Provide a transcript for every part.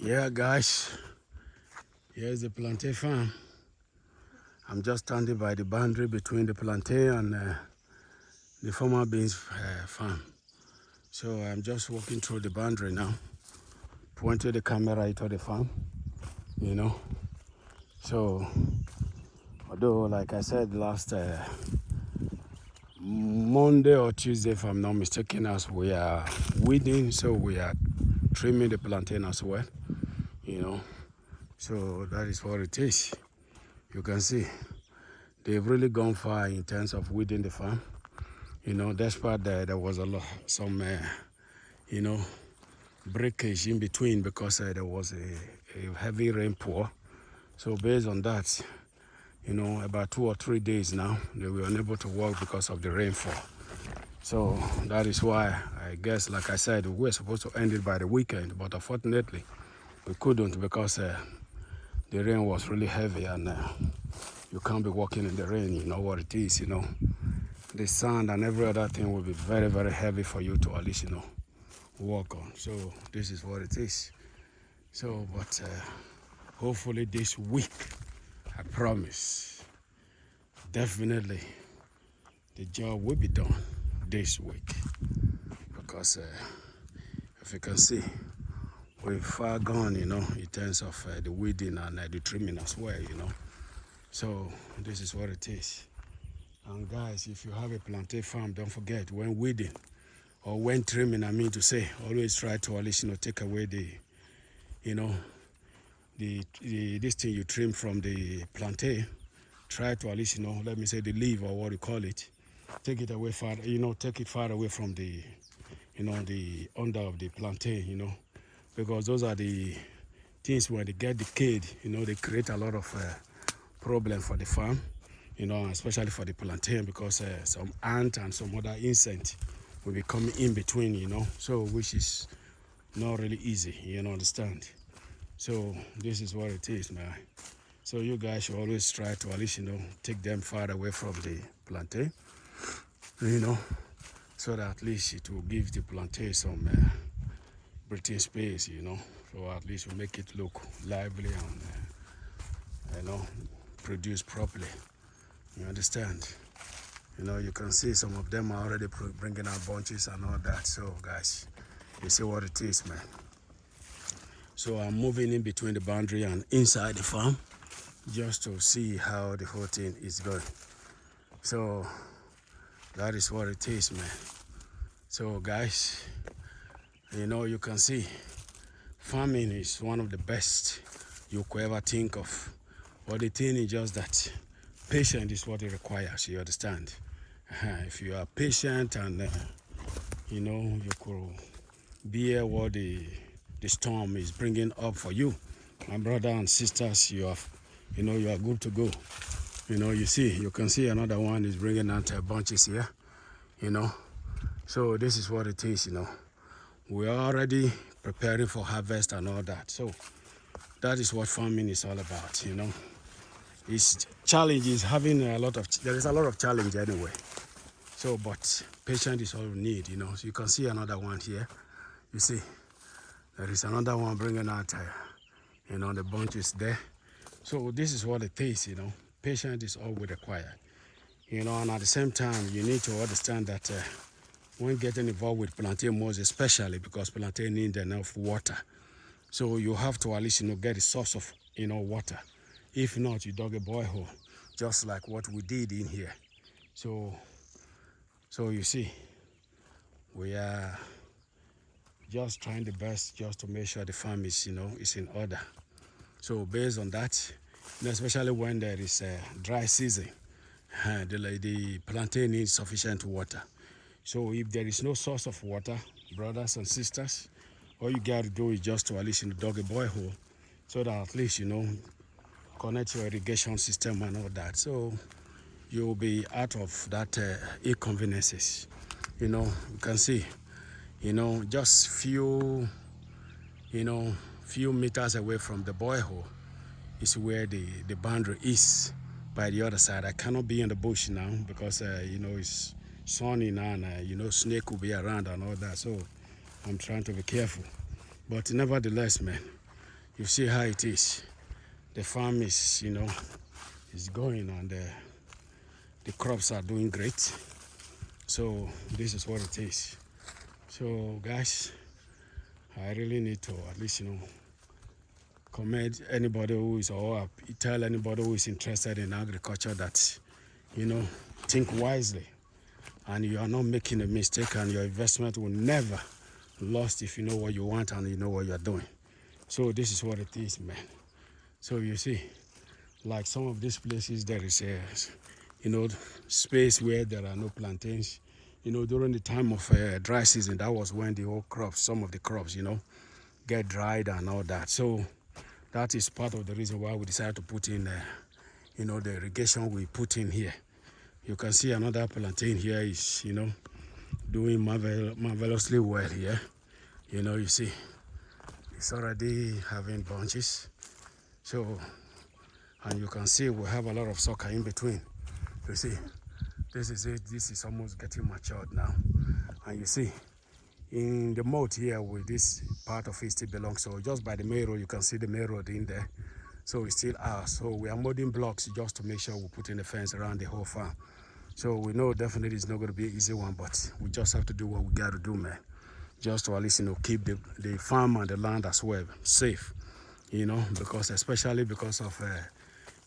Yeah, guys, here's the plantain farm. I'm just standing by the boundary between the plantain and the former beans farm. So I'm just walking through the boundary now, pointing the camera into the farm, you know. So, although, like I said last Monday or Tuesday, if I'm not mistaken, as we are weeding, so we are trimming the plantain as well, you know. So that is what it is. You can see they've really gone far in terms of weeding the farm. You know, despite that there was some breakage in between because there was a heavy rainfall. So based on that, you know, about 2 or 3 days now, they were unable to work because of the rainfall. So that is why, I guess, like I said, we were supposed to end it by the weekend, but unfortunately, we couldn't because the rain was really heavy and you can't be walking in the rain, you know what it is, you know. The sand and every other thing will be very, very heavy for you to at least, you know, walk on. So this is what it is. So, but hopefully this week, I promise, definitely the job will be done this week. Because if you can see, we're far gone, you know, in terms of the weeding and the trimming as well, you know. So this is what it is. And guys, if you have a plantain farm, don't forget, when weeding or when trimming, I mean to say, always try to at least, you know, take away the, you know, this thing you trim from the plantain. Try to at least, you know, let me say the leaf or what you call it. Take it away far, you know, take it far away from the, you know, the under of the plantain, you know, because those are the things when they get decayed, you know, they create a lot of problem for the farm, you know, especially for the plantain, because some ant and some other insect will be coming in between, you know, so which is not really easy, you know, understand. So this is what it is, man. So you guys should always try to at least, you know, take them far away from the plantain, you know, so that at least it will give the plantain some breathing space, you know, so at least will make it look lively and you know, produce properly. You understand? You know, you can see some of them are already bringing out bunches and all that. So guys, you see what it is, man. So I'm moving in between the boundary and inside the farm just to see how the whole thing is going. So that is what it is, man. So guys, you know, you can see farming is one of the best you could ever think of. But the thing is just that patience is what it requires, you understand? If you are patient and, you know, you could bear what the storm is bringing up for you, my brother and sisters, you are good to go. You know, you can see another one is bringing out bunches here, you know. So this is what it is, you know. We are already preparing for harvest and all that. So that is what farming is all about, you know. It's challenge is having there is a lot of challenge anyway. So, but patience is all we need, you know. So you can see another one here. You see, there is another one bringing out, you know, the bunches there. So this is what it is, you know. Patience is all we require, you know. And at the same time, you need to understand that when getting involved with plantain most especially, because plantain need enough water. So you have to at least, you know, get a source of, you know, water. If not, you dug a borehole, just like what we did in here. So you see, we are just trying the best just to make sure the farm is, you know, is in order. So based on that, you know, especially when there is a dry season, the plantain needs sufficient water. So if there is no source of water, brothers and sisters, all you got to do is just to at least, you know, dug a borehole, so that at least, you know, connect your irrigation system and all that. So you'll be out of that inconveniences. You know, you can see, you know, just few meters away from the borehole is where the boundary is by the other side. I cannot be in the bush now because, you know, it's sunny now and, you know, snake will be around and all that. So I'm trying to be careful. But nevertheless, man, You see how it is. The farm is, is going, and the crops are doing great. So this is what it is. So guys, I really need to at least, commend anybody who is, or tell anybody who is interested in agriculture that, think wisely, and you are not making a mistake, and your investment will never lost if you know what you want and you know what you are doing. So this is what it is, man. So you see, like some of these places, there is a, space where there are no plantains. During the time of dry season, that was when the whole crops, some of the crops, get dried and all that. So that is part of the reason why we decided to put in, the irrigation we put in here. You can see another plantain here is, doing marvelously well here. You see, it's already having bunches. So, and you can see we have a lot of sucker in between. You see, this is it. This is almost getting matured now. And you see, in the moat here, with this part of it still belongs. So just by the main road, you can see the main road in there. So it's still ours. So we are molding blocks just to make sure we put in a fence around the whole farm. So we know definitely it's not going to be an easy one, but we just have to do what we got to do, man. Just to at least, keep the farm and the land as well safe, because especially because of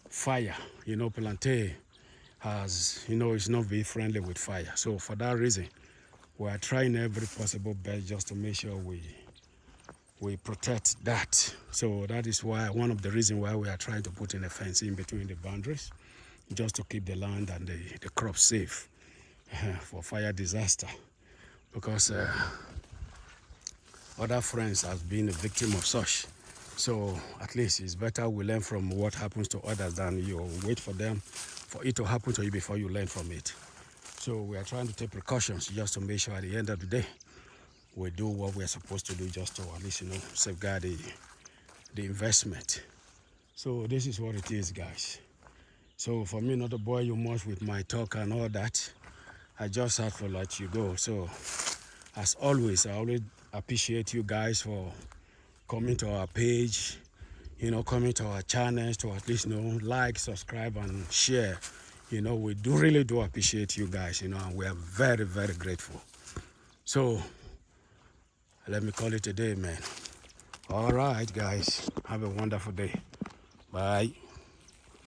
fire, Plantain has, it's not very friendly with fire. So for that reason, we are trying every possible best just to make sure we protect that. So that is why, one of the reasons why we are trying to put in a fence in between the boundaries, just to keep the land and the crops safe for fire disaster. Because other friends have been a victim of such. So at least it's better we learn from what happens to others than you wait for it to happen to you before you learn from it. So we are trying to take precautions just to make sure at the end of the day, we do what we're supposed to do just to at least, safeguard the investment. So this is what it is, guys. So for me not to bore you much with my talk and all that, I just had to let you go. So as always, I always appreciate you guys for coming to our page, coming to our channels to at least, like, subscribe, and share. We really do appreciate you guys, and we are very, very grateful. So let me call it a day, man. All right, guys. Have a wonderful day. Bye.